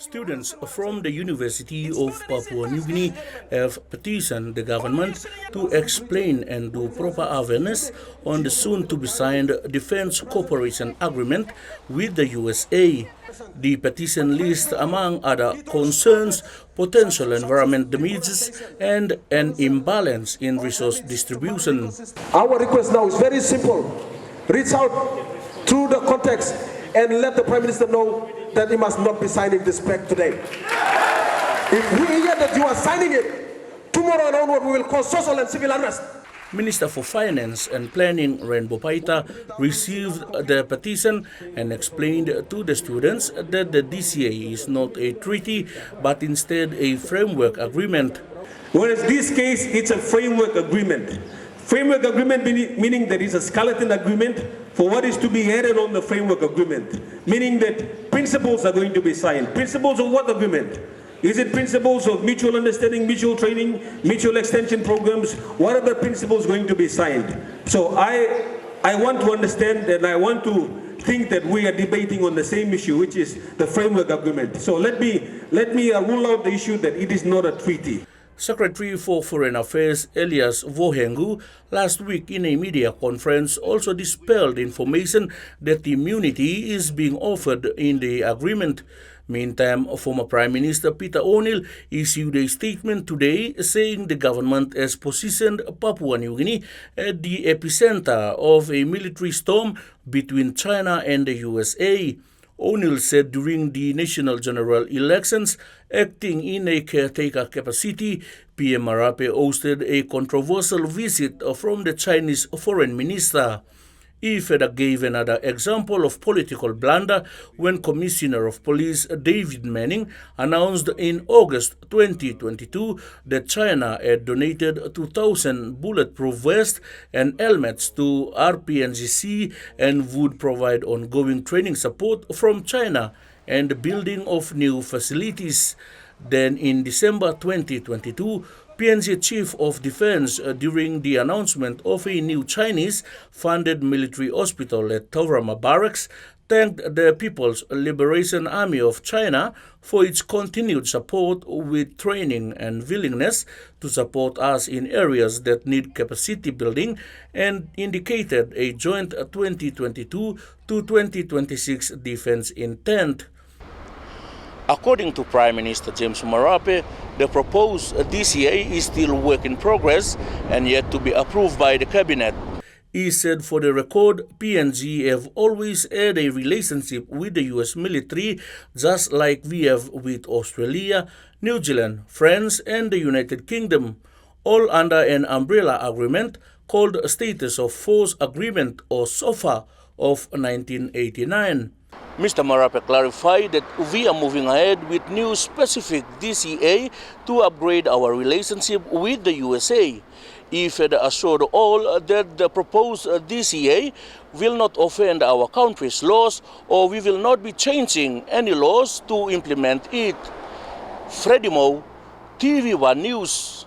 Students from the University of Papua New Guinea have petitioned the government to explain and do proper awareness on the soon-to-be-signed defense cooperation agreement with the USA. The petition lists, among other concerns, potential environment damages and an imbalance in resource distribution. Our request now is very simple. Reach out through the context and let the Prime Minister know that he must not be signing this pact today. If we hear that you are signing it, tomorrow and onward we will cause social and civil unrest. Minister for Finance and Planning Renbo Paita received the petition and explained to the students that the DCA is not a treaty but instead a framework agreement. Whereas this case, it's a framework agreement. Framework agreement meaning there is a skeleton agreement for what is to be added on the framework agreement, meaning that principles are going to be signed. Principles of what agreement? Is it principles of mutual understanding, mutual training, mutual extension programs? What are the principles going to be signed? So I want to understand and I want to think that we are debating on the same issue, which is the framework agreement. So let me rule out the issue that it is not a treaty. Secretary for Foreign Affairs Elias Vohengu last week in a media conference also dispelled information that immunity is being offered in the agreement. Meantime, former Prime Minister Peter O'Neill issued a statement today saying the government has positioned Papua New Guinea at the epicenter of a military storm between China and the USA. O'Neill said during the national general elections, acting in a caretaker capacity, PM Marape hosted a controversial visit from the Chinese foreign minister. He further gave another example of political blunder when Commissioner of Police David Manning announced in August 2022 that China had donated 2,000 bulletproof vests and helmets to RPNGC and would provide ongoing training support from China and the building of new facilities. Then in December 2022, PNG Chief of Defense, during the announcement of a new Chinese-funded military hospital at Taurama Barracks, thanked the People's Liberation Army of China for its continued support with training and willingness to support us in areas that need capacity building, and indicated a joint 2022 to 2026 defense intent. According to Prime Minister James Marape, the proposed DCA is still work in progress and yet to be approved by the Cabinet. He said, for the record, PNG have always had a relationship with the US military, just like we have with Australia, New Zealand, France, and the United Kingdom, all under an umbrella agreement called Status of Force Agreement, or SOFA, of 1989. Mr. Marape clarified that we are moving ahead with new specific DCA to upgrade our relationship with the USA. He further assured all that the proposed DCA will not offend our country's laws, or we will not be changing any laws to implement it. Freddie Mo, TVWAN News.